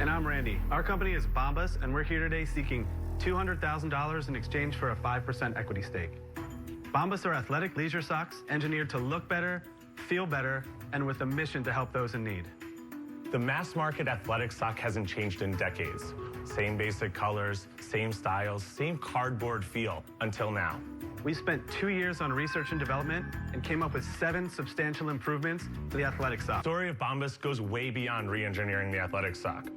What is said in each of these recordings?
And I'm Randy. Our company is Bombas, and we're here today seeking $200,000 in exchange for a 5% equity stake. Bombas are athletic leisure socks engineered to look better, feel better, and with a mission to help those in need. The mass market athletic sock hasn't changed in decades. Same basic colors, same styles, same cardboard feel until now. We spent 2 years on research and development and came up with 7 substantial improvements to the athletic sock. The story of Bombas goes way beyond re-engineering the athletic sock.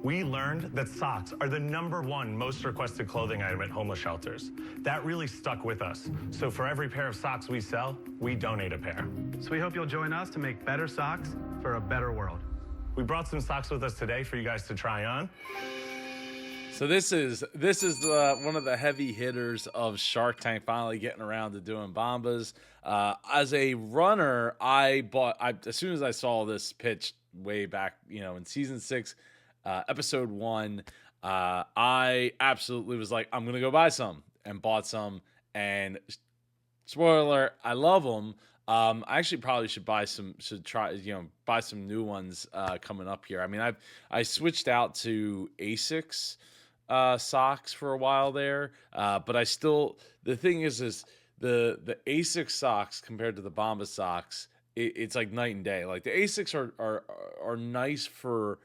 We learned that socks are the #1 most requested clothing item at homeless shelters. That really stuck with us. So for every pair of socks we sell, we donate a pair. So we hope you'll join us to make better socks for a better world. We brought some socks with us today for you guys to try on. So this is one of the heavy hitters of Shark Tank finally getting around to doing Bombas. As a runner, as soon as I saw this pitch way back, in season 6, episode 1, I absolutely was like, I'm gonna go buy some, and bought some. And spoiler alert, I love them. I actually probably should buy some new ones coming up here. I mean, I switched out to Asics socks for a while there, but I still, the thing is the Asics socks compared to the Bombas socks, it's like night and day. Like the Asics are nice for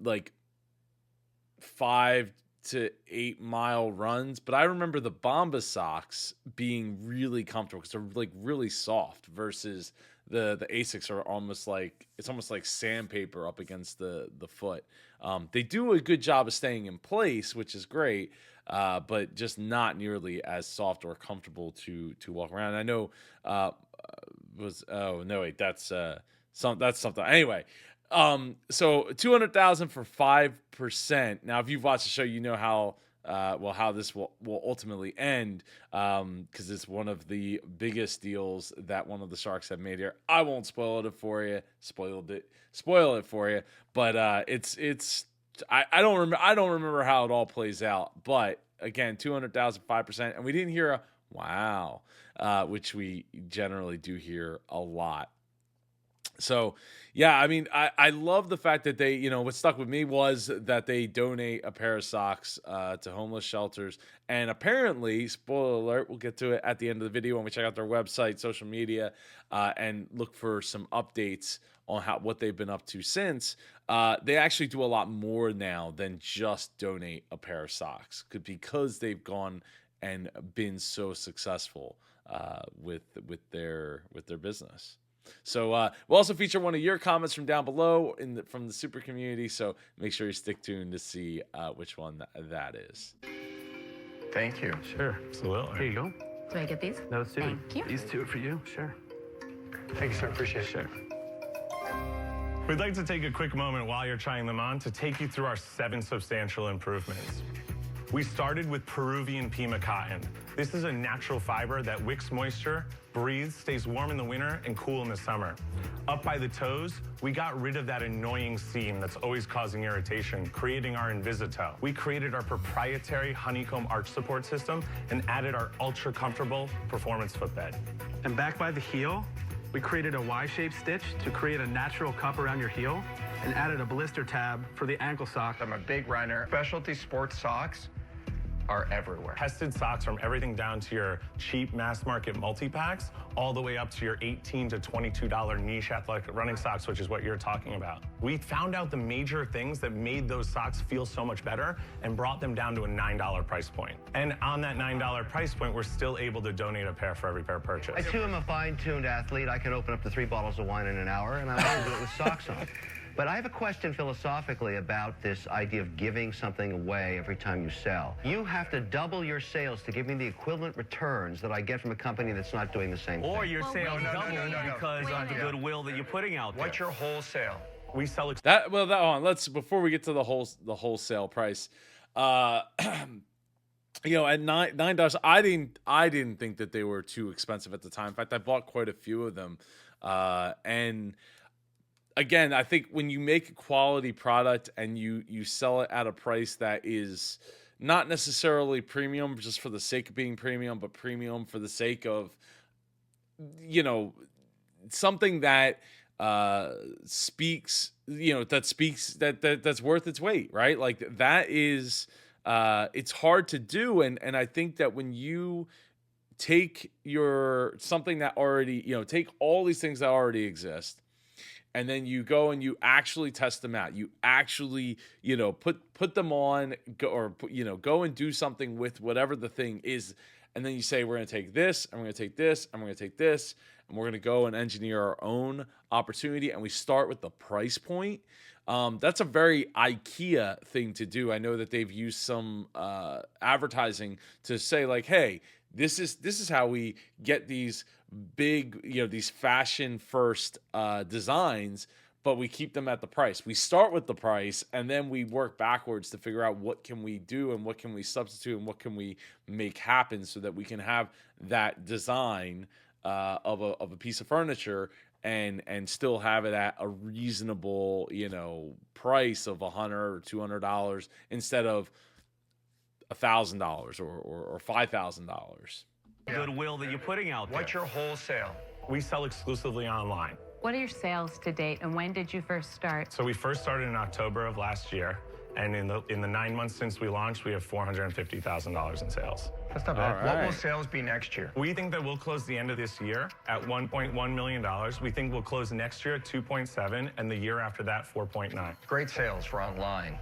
like 5 to 8 mile runs, but I remember the Bombas socks being really comfortable because they're like really soft versus the Asics are almost like sandpaper up against the foot. They do a good job of staying in place, which is great, but just not nearly as soft or comfortable to walk around. And I know that's something. Anyway, so 200,000 for 5%. Now, if you've watched the show, you know how this will ultimately end, because it's one of the biggest deals that one of the Sharks have made here. I won't spoil it for you, but I don't remember how it all plays out. But again, 200,000, 5%, and we didn't hear a wow, which we generally do hear a lot. So, yeah, I mean, I love the fact that they, what stuck with me was that they donate a pair of socks to homeless shelters. And apparently, spoiler alert, we'll get to it at the end of the video when we check out their website, social media, and look for some updates on what they've been up to since. They actually do a lot more now than just donate a pair of socks, because they've gone and been so successful with their business. So we'll also feature one of your comments from down below from the super community. So make sure you stick tuned to see which one that is. Thank you. Sure. Absolutely. Here you go. Do I get these? Those 2. Thank you. These 2 are for you. Sure. Thank you, sir. Appreciate it. Sure. We'd like to take a quick moment while you're trying them on to take you through our 7 substantial improvements. We started with Peruvian Pima cotton. This is a natural fiber that wicks moisture, breathes, stays warm in the winter, and cool in the summer. Up by the toes, we got rid of that annoying seam that's always causing irritation, creating our Invisitoe. We created our proprietary honeycomb arch support system and added our ultra-comfortable performance footbed. And back by the heel, we created a Y-shaped stitch to create a natural cup around your heel and added a blister tab for the ankle sock. I'm a big runner. Specialty sports socks are everywhere. Tested socks from everything down to your cheap mass market multi-packs, all the way up to your $18 to $22 niche athletic running socks, which is what you're talking about. We found out the major things that made those socks feel so much better and brought them down to a $9 price point. And on that $9 price point, we're still able to donate a pair for every pair purchased. I too am a fine-tuned athlete. I can open up to 3 bottles of wine in an hour, and I like to do it with socks on. But I have a question philosophically about this idea of giving something away every time you sell. You have to double your sales to give me the equivalent returns that I get from a company that's not doing the same thing. Or your sales double because Wait a of the minute. goodwill that you're putting out there. What's your wholesale? We sell Before we get to the wholesale price, at $9, I didn't think that they were too expensive at the time. In fact, I bought quite a few of them, and again, I think when you make a quality product and you sell it at a price that is not necessarily premium just for the sake of being premium, but premium for the sake of, something that speaks that speaks that's worth its weight, right? Like that is it's hard to do, and I think that when you take something that already, take all these things that already exist, and then you go and you actually test them out. You actually, put them on, go and do something with whatever the thing is. And then you say, we're going to take this, and we're going to take this, and we're going to take this, and we're going to go and engineer our own opportunity. And we start with the price point. That's a very IKEA thing to do. I know that they've used some advertising to say like, hey, this is how we get these big, these fashion first designs, but we keep them at the price. We start with the price, and then we work backwards to figure out what can we do and what can we substitute and what can we make happen so that we can have that design of a piece of furniture and still have it at a reasonable, price of $100 or $200 instead of $1,000 or $5,000. Goodwill that you're putting out there. What's your wholesale? We sell exclusively online. What are your sales to date, and when did you first start? So we first started in October of last year, and in the 9 months since we launched, we have $450,000 in sales. That's not bad. All What right. will sales be next year? We think that we'll close the end of this year at $1.1 million. We think we'll close next year at 2.7, and the year after that, 4.9. Great sales for online.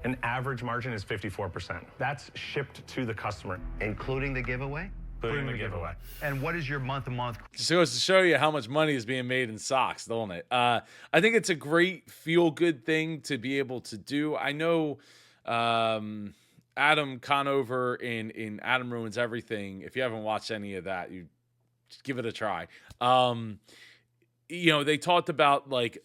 An average margin is 54%. That's shipped to the customer, Including the giveaway? including the giveaway. And what is your month-to-month? Just goes to show you how much money is being made in socks, don't it? I think it's a great feel-good thing to be able to do. I know Adam Conover in Adam Ruins Everything. If you haven't watched any of that, you just give it a try. They talked about like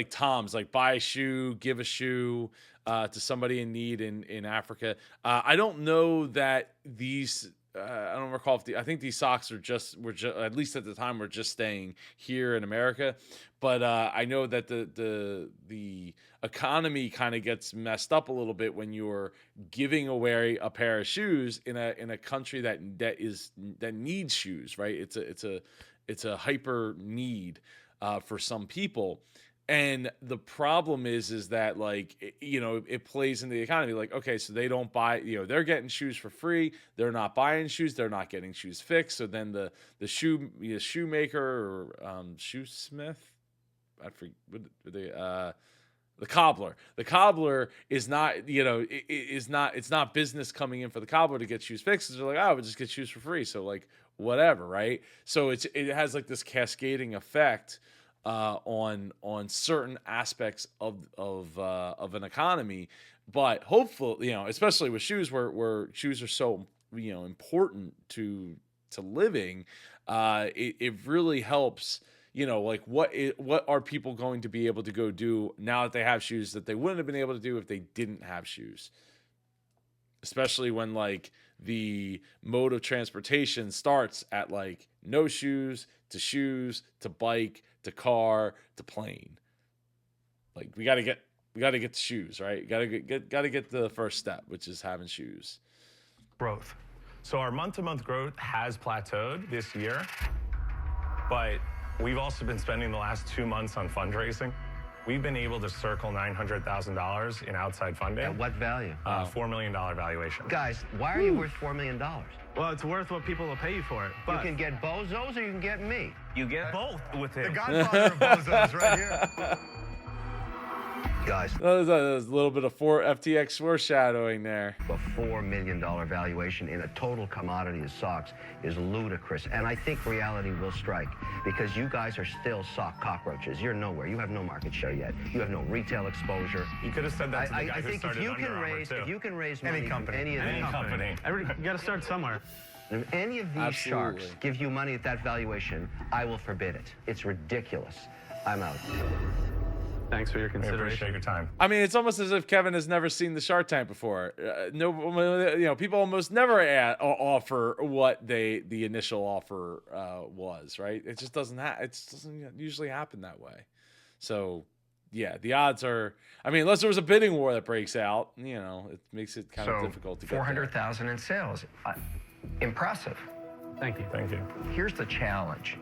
Tom's, like buy a shoe, give a shoe to somebody in need in Africa. I don't know that these. I don't recall if I think these socks were just at least at the time were just staying here in America, but I know that the economy kind of gets messed up a little bit when you're giving away a pair of shoes in a country that needs shoes, right? It's a hyper need for some people. And the problem is that like, it plays into the economy. Like, okay, so they don't buy, they're getting shoes for free. They're not buying shoes. They're not getting shoes fixed. So then the shoemaker or shoesmith, I forget, the cobbler is not, it's not business coming in for the cobbler to get shoes fixed. They're like, we'll just get shoes for free. So like, whatever, right? So it has like this cascading effect on certain aspects of an economy, but hopefully, especially with shoes, where shoes are so important to living, it really helps. Like what are people going to be able to go do now that they have shoes that they wouldn't have been able to do if they didn't have shoes? Especially when like the mode of transportation starts at like no shoes to bike to car to plane. Like we got to get the shoes, right? Got to get the first step, which is having shoes. Growth. So our month-to-month growth has plateaued this year, but we've also been spending the last 2 months on fundraising. We've been able to circle $900,000 in outside funding. At what value? $4 million valuation. Guys, why are you worth $4 million? Well, it's worth what people will pay you for it. You can get bozos or you can get me. You get both with The him. godfather of bozos right here. Guys, That was a little bit of FTX foreshadowing there. a $4 million valuation in a total commodity as socks is ludicrous. And I think reality will strike because you guys are still sock cockroaches. You're nowhere. You have no market share yet. You have no retail exposure. You could have said that to the guy I who think started if you Under can Armour, raise too. if you can raise Any money company. from any of Any these company. You got to start somewhere. if any of these Absolutely. sharks give you money at that valuation, I will forbid it. It's ridiculous. I'm out. Thanks for your We appreciate consideration. your time. I mean, it's almost as if Kevin has never seen the Shark Tank before. People almost never offer what the initial offer was, right? It just doesn't usually happen that way. So, yeah, the odds are. I mean, unless there was a bidding war that breaks out, it makes it kind of difficult to get there. 400,000 in sales. Impressive. Thank you. Thank you. Here's the challenge.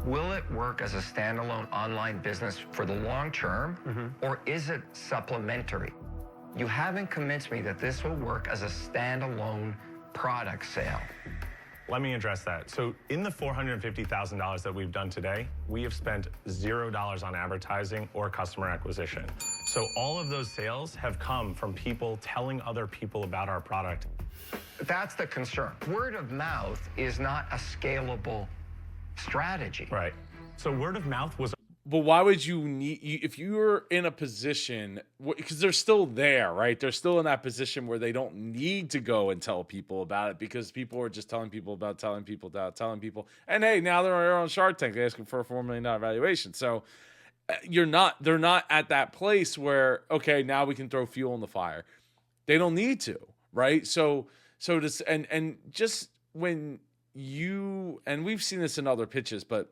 Will it work as a standalone online business for the long term, or is it supplementary? You haven't convinced me that this will work as a standalone product sale. Let me address that. So in the $450,000 that we've done today, we have spent $0 on advertising or customer acquisition. So all of those sales have come from people telling other people about our product. That's the concern. Word of mouth is not a scalable strategy. Right. So word of mouth was But why would you need, if you're in a position, because they're still there, right? They're still in that position where they don't need to go and tell people about it because people are just telling people about telling people about telling people. And hey, now they're on Shark Tank, they're asking for a $4 million valuation. So they're not at that place where, okay, now we can throw fuel on the fire. They don't need to, right? So this, and just when you, and we've seen this in other pitches, but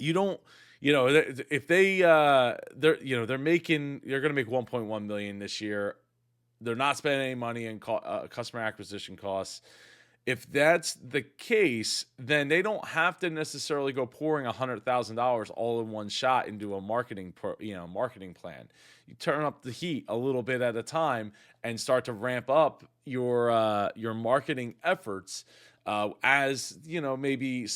you don't, if they're going to make 1.1 million this year. They're not spending any money in customer acquisition costs. If that's the case, then they don't have to necessarily go pouring $100,000 all in one shot into a marketing plan. You turn up the heat a little bit at a time and start to ramp up your marketing efforts. As maybe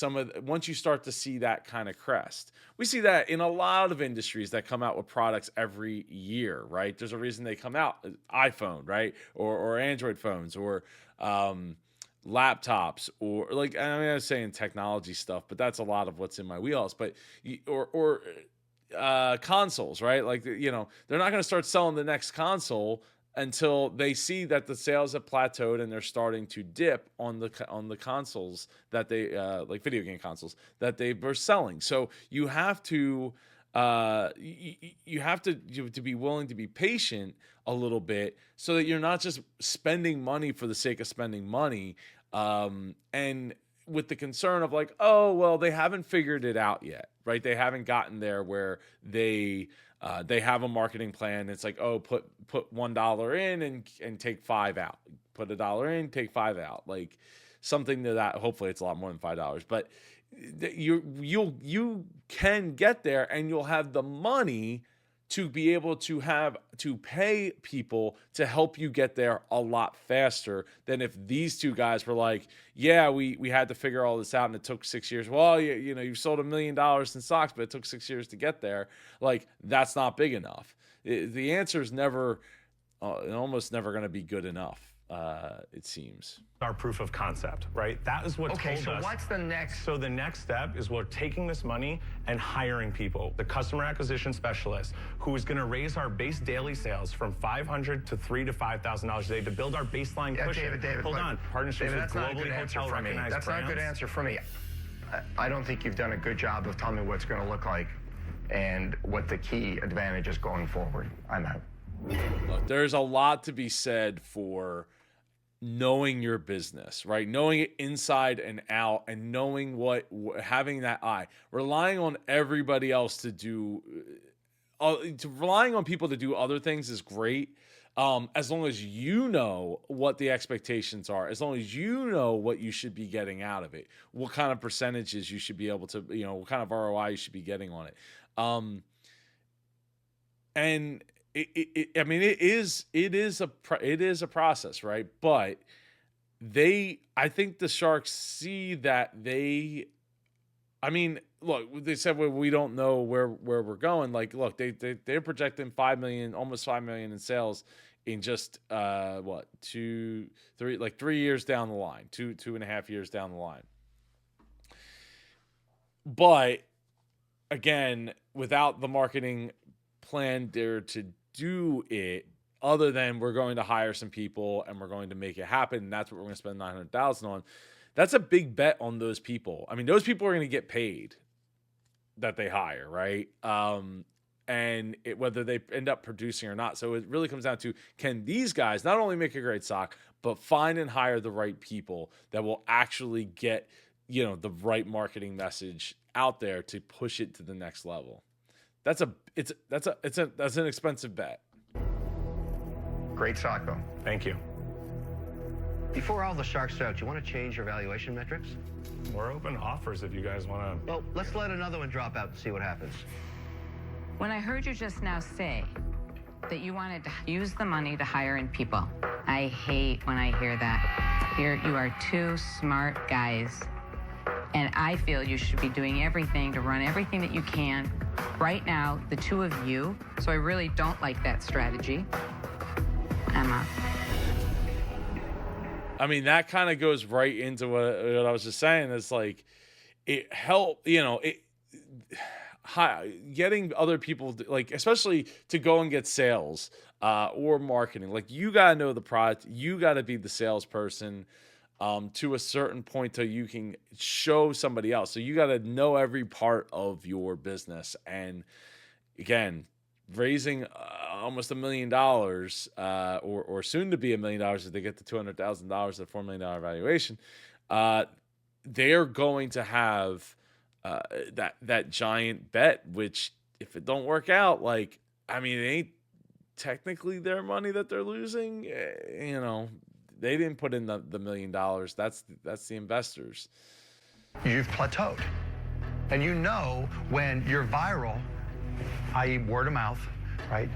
once you start to see that kind of crest, we see that in a lot of industries that come out with products every year, right? There's a reason they come out, iPhone, right? Or Android phones, or laptops, or I was saying technology stuff, but that's a lot of what's in my wheelhouse. But or consoles, right? They're not going to start selling the next console until they see that the sales have plateaued and they're starting to dip on the consoles that they like video game consoles that they were selling. So you have to to be willing to be patient a little bit so that you're not just spending money for the sake of spending money, and with the concern of they haven't figured it out yet, right? They haven't gotten there where they have a marketing plan. It's put $1 in and take $5 out. Put $1 in, take $5 out. Something to that. Hopefully, it's a lot more than $5. But you can get there, and you'll have the money to be able to pay people to help you get there a lot faster than if these two guys were we had to figure all this out and it took 6 years. Well, you sold $1 million in stocks, but it took 6 years to get there. That's not big enough. The answer is never, almost never going to be good enough. It seems. Our proof of concept, right? That is what Okay, told so us. what's the next? So the next step is we're taking this money and hiring people. The customer acquisition specialist who is going to raise our base daily sales from $500 to $3,000 to $5,000 a day to build our baseline cushion. David, hold on. Partnerships David, with that's not a globally good answer hotel for me. recognized That's brands. not a good answer for me. I don't think you've done a good job of telling me what's going to look like and what the key advantage is going forward. I'm out. Look, there's a lot to be said for knowing your business, right? Knowing it inside and out, and knowing having that eye. Relying on everybody else to do, relying on people to do other things is great. As long as you know what the expectations are, as long as you know what you should be getting out of it, what kind of percentages you should be able to, what kind of ROI you should be getting on it. And it is a process, right? But I think the Sharks see that look, they said, well, we don't know where we're going. Look, they're projecting almost 5 million in sales in just 3 years down the line, 2.5 years down the line. But again, without the marketing plan there to do it, other than we're going to hire some people and we're going to make it happen, and that's what we're going to spend $900,000 on. That's a big bet on those people. Those people are going to get paid that they hire, right? And whether they end up producing or not. So it really comes down to, can these guys not only make a great sock, but find and hire the right people that will actually get, the right marketing message out there to push it to the next level. That's an expensive bet. Great sock, though. Thank you. Before all the sharks are out, do you want to change your valuation metrics? We're open to offers if you guys want to. Well, let's let another one drop out and see what happens. When I heard you just now say that you wanted to use the money to hire in people, I hate when I hear that. You are two smart guys, and I feel you should be doing everything to run everything that you can right now, the two of you. So I really don't like that strategy. I'm out. I mean, that kind of goes right into what I was just saying. It's like it helped, getting other people, like, especially to go and get sales or marketing. Like, you got to know the product. You got to be the salesperson to a certain point till you can show somebody else. So you got to know every part of your business. And again, raising almost $1 million or soon to be $1 million if they get to $200,000 at $4 million valuation, they're going to have that giant bet, which if it don't work out, like, I mean, it ain't technically their money that they're losing. They didn't put in the $1 million. That's the investors. You've plateaued. And you know when you're viral, i.e. word of mouth, right?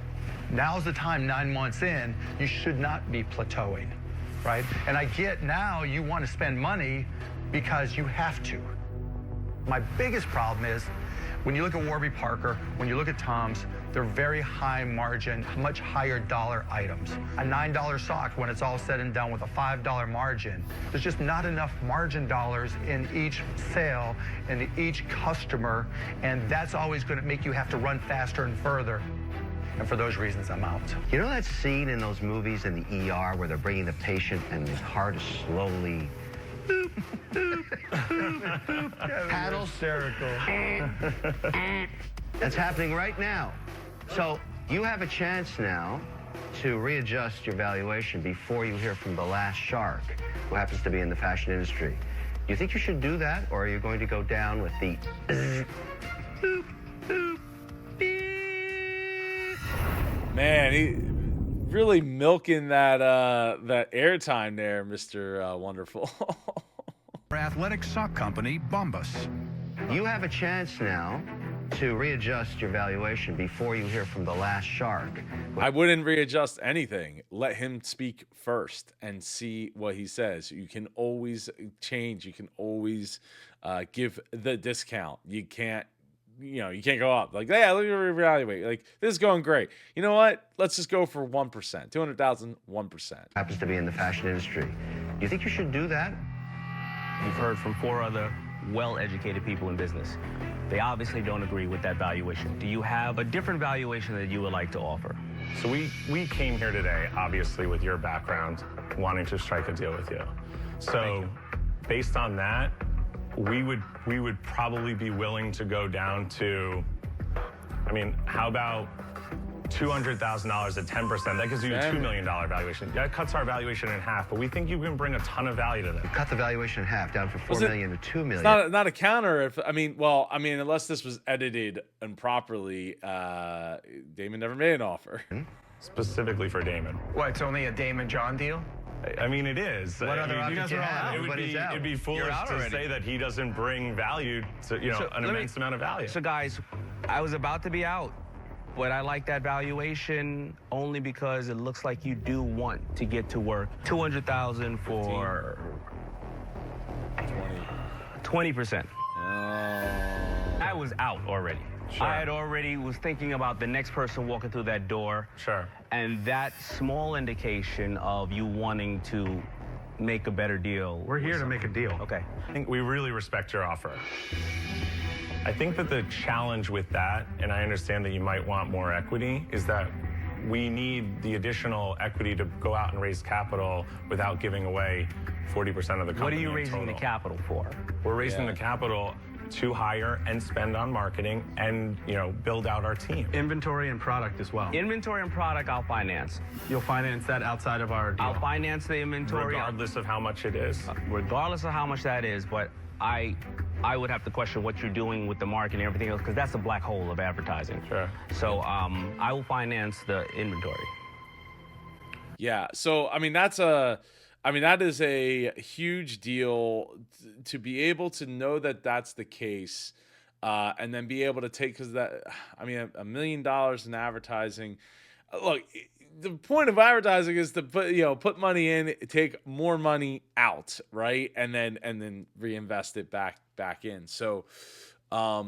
Now's the time, 9 months in, you should not be plateauing, right? And I get now you want to spend money because you have to. My biggest problem is when you look at Warby Parker, when you look at Tom's, they're very high margin, much higher dollar items. A $9 sock, when it's all said and done with a $5 margin, there's just not enough margin dollars in each sale and each customer, and that's always going to make you have to run faster and further. And for those reasons, I'm out. You know that scene in those movies in the ER where they're bringing the patient and his heart is slowly paddles? Hysterical. That's happening right now. So you have a chance now to readjust your valuation before you hear from the last shark, who happens to be in the fashion industry. Do you think you should do that, or are you going to go down with the Man, he really milking that airtime there, Mr. Wonderful. Athletic sock company, Bombas. You have a chance now to readjust your valuation before you hear from the last shark. I wouldn't readjust anything. Let him speak first and see what he says. You can always change. You can always give the discount. You can't go up. Like, yeah, let me reevaluate. Like, this is going great. You know what? Let's just go for 1%. 200,000, 1%. Happens to be in the fashion industry. Do you think you should do that? You've heard from 4 other well-educated people in business. They obviously don't agree with that valuation. Do you have a different valuation that you would like to offer? So we came here today, obviously, with your background, wanting to strike a deal with you. So based on that, we would probably be willing to go down to, I mean, how about $200,000 at 10%? That gives you a $2 million valuation. That cuts our valuation in half, but we think you can bring a ton of value to them. Cut the valuation in half, down from $4 million to $2 million. It's not a counter. Unless this was edited improperly, Daymond never made an offer. Specifically for Daymond. What, it's only a Daymond John deal? I mean, it is. What other you options guys you are all have? out. Everybody's out. It'd be foolish to say that he doesn't bring value to, an immense amount of value. So guys, I was about to be out, but I like that valuation only because it looks like you do want to get to work. $200,000 for 20%. I was out already. Sure. I had already was thinking about the next person walking through that door. Sure. And that small indication of you wanting to make a better deal. We're here to make a deal. Okay. I think we really respect your offer. I think that the challenge with that, and I understand that you might want more equity, is that we need the additional equity to go out and raise capital without giving away 40% of the company. What are you in raising the total. capital for? We're raising the capital to hire and spend on marketing and, build out our team. Inventory and product as well. Inventory and product, I'll finance. You'll finance that outside of our deal. I'll finance the inventory. Regardless of how much it is. Regardless of how much that is, but I would have to question what you're doing with the marketing and everything else, because that's a black hole of advertising. Sure. So I will finance the inventory. Yeah. So, I mean, that's a I mean, that is a huge deal to be able to know that that's the case, and then be able to take, because that, I mean, $1 million in advertising. Look, the point of advertising is to put money in, take more money out, right, and then reinvest it back in. So, I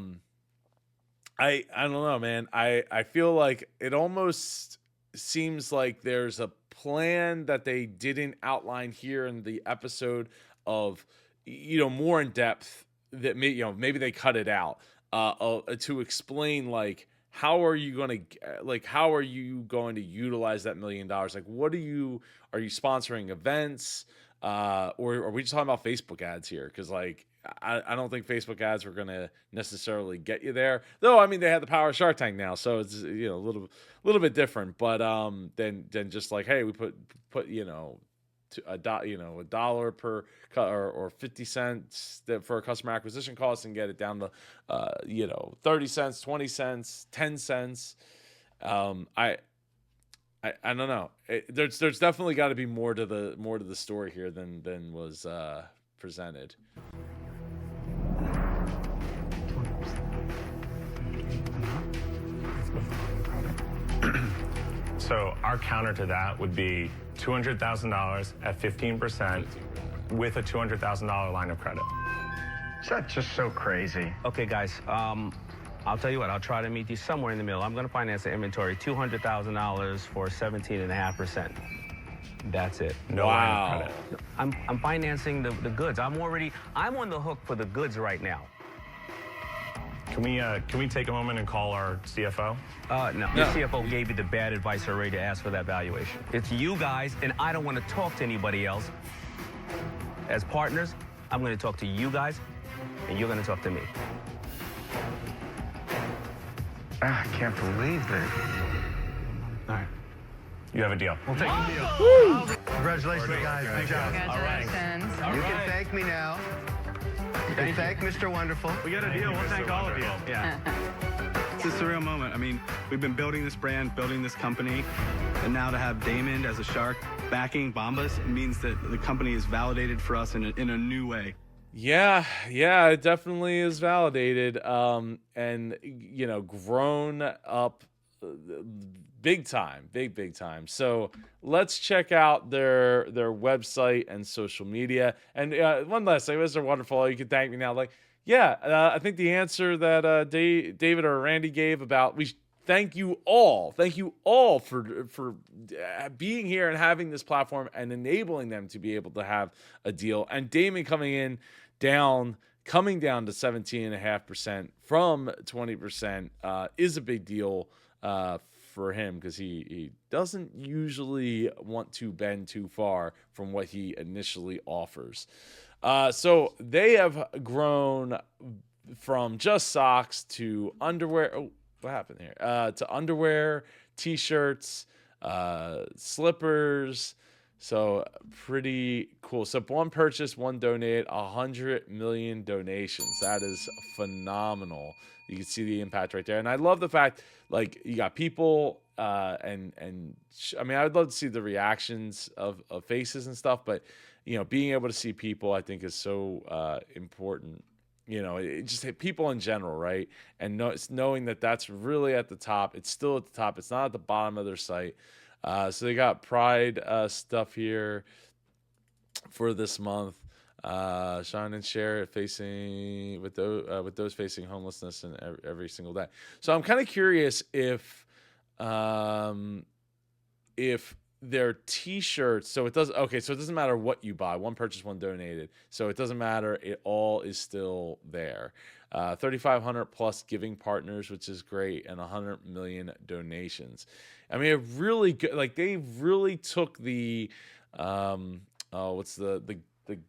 don't know, man. I feel like it almost seems like there's a plan that they didn't outline here in the episode of, more in depth, that maybe they cut it out to explain, like, how are you going to utilize that $1 million? Like, are you sponsoring events? Or are we just talking about Facebook ads here? Because, like, I don't think Facebook ads were going to necessarily get you there. Though, I mean, they have the power of Shark Tank now, so it's a little bit different. But then just like, hey, we put a dollar per or 50 cents for a customer acquisition cost, and get it down to 30 cents, 20 cents, 10 cents. I don't know. There's definitely got to be more to the story here than was presented. So our counter to that would be $200,000 at 15% with a $200,000 line of credit. Is that just so crazy? Okay, guys, I'll tell you what, I'll try to meet you somewhere in the middle. I'm going to finance the inventory, $200,000 for 17.5%. That's it. No line of credit. I'm financing the goods. I'm on the hook for the goods right now. Can we take a moment and call our CFO? No. The CFO gave you the bad advice already to ask for that valuation. It's you guys, and I don't want to talk to anybody else. As partners, I'm going to talk to you guys, and you're going to talk to me. I can't believe that. All right. You have a deal. We'll take the deal. Congratulations, guys. Good job. Congratulations. You can thank me now. You can thank Mr. Wonderful. We got a deal. We'll thank all of you. Yeah. It's a surreal moment. I mean, we've been building this brand, building this company, and now to have Daymond as a shark backing Bombas, it means that the company is validated for us in a new way. Yeah, it definitely is validated, and grown up big time. So let's check out their website and social media. And one last thing, Mr. Wonderful, you can thank me now. Like, I think the answer that David or Randy gave about thank you all for being here and having this platform and enabling them to be able to have a deal. And Daymond coming down to 17.5% from 20% is a big deal for him, because he doesn't usually want to bend too far from what he initially offers. So they have grown from just socks to underwear. Oh, what happened here? To underwear, t-shirts, slippers. So pretty cool. So one purchase, one donate, 100 million donations. That is phenomenal. You can see the impact right there. And I love the fact, like, you got people, I mean, I would love to see the reactions of faces and stuff, but, being able to see people, I think, is so important. It just people in general, right? And knowing that that's really at the top. It's still at the top. It's not at the bottom of their site. So they got Pride stuff here for this month. Shine and share facing with those facing homelessness and every single day. So I'm kind of curious if their t-shirts, so it doesn't matter what you buy, one purchase, one donated, so it doesn't matter, it all is still there. 3,500 plus giving partners, which is great, and 100 million donations. I mean, it really good. Like, they really took the what's the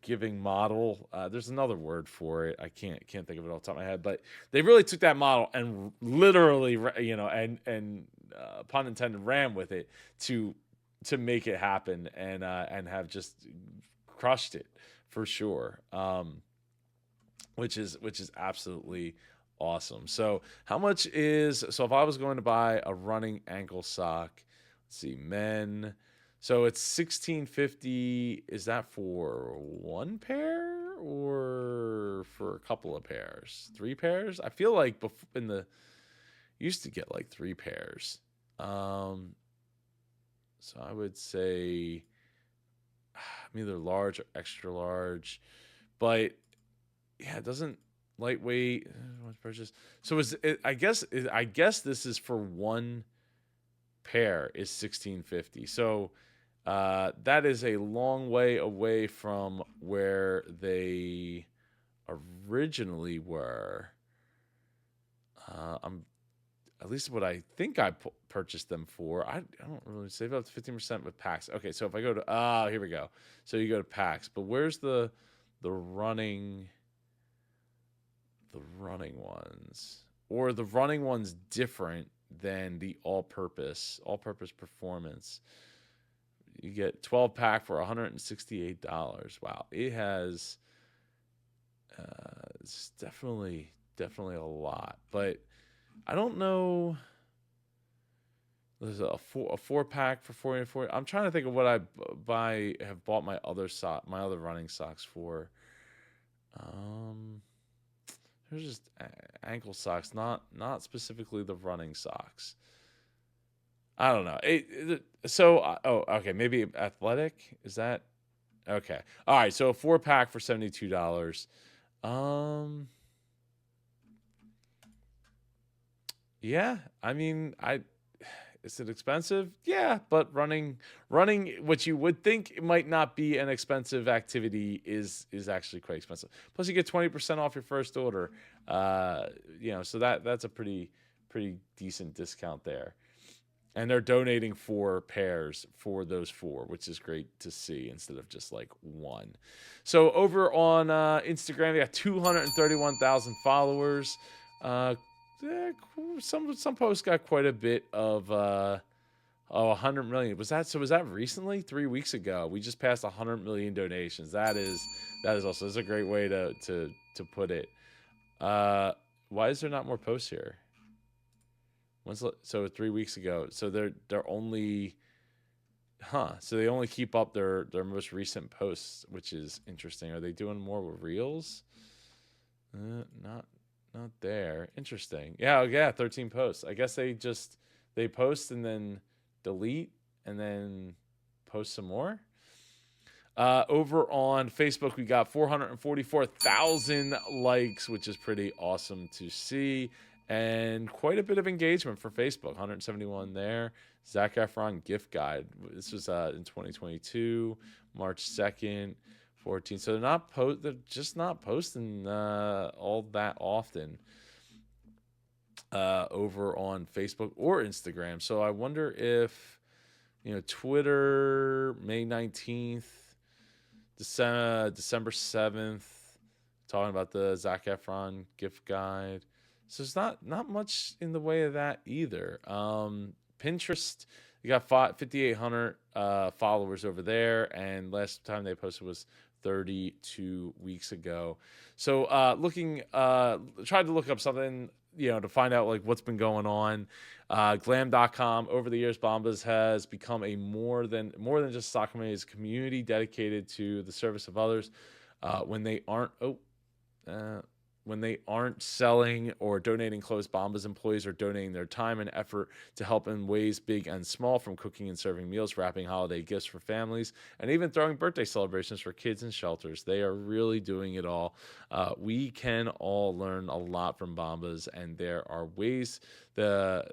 giving model? There's another word for it. I can't think of it off the top of my head, but they really took that model and literally, and pun intended, ran with it to make it happen, and have just crushed it for sure. Which is absolutely awesome. So if I was going to buy a running ankle sock, let's see, men, So it's $16.50. Is that for one pair or for a couple of pairs? 3 pairs? I feel like used to get like 3 pairs. So I would say I'm either large or extra large, but yeah, it doesn't lightweight purchase. So I guess this is for one pair is $16.50. So that is a long way away from where they originally were. I'm at least what I think I purchased them for. I don't really save up to 15% with packs. Okay, so if I go to here we go. So you go to packs, but where's the running ones? Or the running ones different than the all-purpose performance? You get 12 pack for $168. Wow, it has it's definitely a lot, but I don't know. There's a 4-pack for $40. I'm trying to think of what I have bought my other running socks for. There's just ankle socks, not specifically the running socks. I don't know. Okay, maybe athletic, is that okay? All right, so a 4-pack for $72. Yeah, I mean, is it expensive? Yeah, but running, what you would think it might not be an expensive activity is actually quite expensive. Plus, you get 20% off your first order. So that's a pretty decent discount there. And they're donating 4 pairs for those 4, which is great to see instead of just like 1. So over on Instagram, they got 231,000 followers. Some posts got quite a bit of 100 million. Was that recently? 3 weeks ago. We just passed 100 million donations. That is also a great way to put it. Why is there not more posts here? So 3 weeks ago. So they're only so they only keep up their most recent posts, which is interesting. Are they doing more with reels? Not there. Interesting. Yeah, 13 posts. I guess they post and then delete and then post some more. Over on Facebook, we got 444,000 likes, which is pretty awesome to see. And quite a bit of engagement for Facebook, 171 there. Zac Efron gift guide. This was in 2022, March 2nd, 14. So they're just not posting all that often over on Facebook or Instagram. So I wonder if Twitter, May 19th, December 7th, talking about the Zac Efron gift guide. So it's not much in the way of that either. Pinterest, you got 5,800 followers over there, and last time they posted was 32 weeks ago. So tried to look up something, to find out like what's been going on. Glam.com, over the years, Bombas has become a more than just a stock company. It's a community dedicated to the service of others. When they aren't selling or donating clothes, Bombas employees are donating their time and effort to help in ways big and small, from cooking and serving meals, wrapping holiday gifts for families, and even throwing birthday celebrations for kids in shelters. They are really doing it all. We can all learn a lot from Bombas, and there are ways to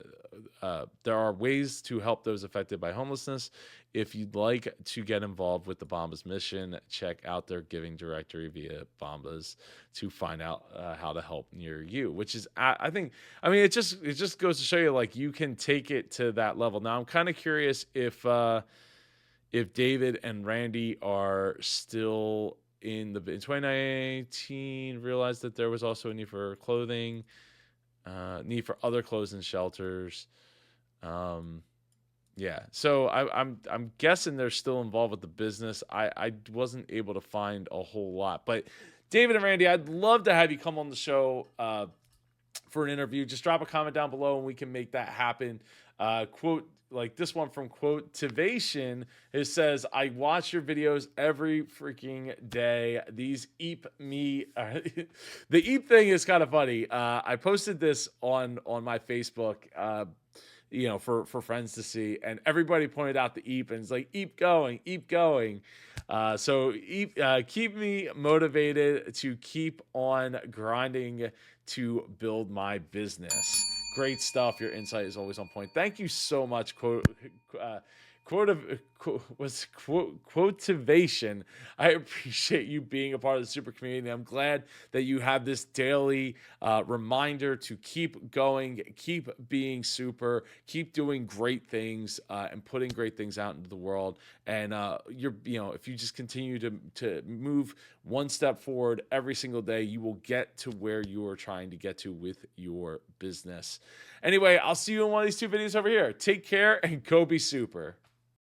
help those affected by homelessness. If you'd like to get involved with the Bombas mission, check out their giving directory via Bombas to find out how to help near you, which is, it just goes to show you, like, you can take it to that level. Now, I'm kind of curious if David and Randy are still in 2019, realized that there was also a need for clothing, need for other clothes and shelters. Yeah, so I'm guessing they're still involved with the business. I wasn't able to find a whole lot, but David and Randy, I'd love to have you come on the show for an interview. Just drop a comment down below and we can make that happen. like this one from Quotivation. It says, I watch your videos every freaking day. These eep me. The eep thing is kind of funny. I posted this on my Facebook, for friends to see, and everybody pointed out the eep, and it's like, eep going, eep going. So eep, keep me motivated to keep on grinding to build my business. Great stuff. Your insight is always on point. Thank you so much, Quotivation. I appreciate you being a part of the super community. I'm glad that you have this daily reminder to keep going, keep being super, keep doing great things, and putting great things out into the world. And if you just continue to move one step forward every single day, you will get to where you are trying to get to with your business. Anyway, I'll see you in one of these 2 videos over here. Take care and go be super.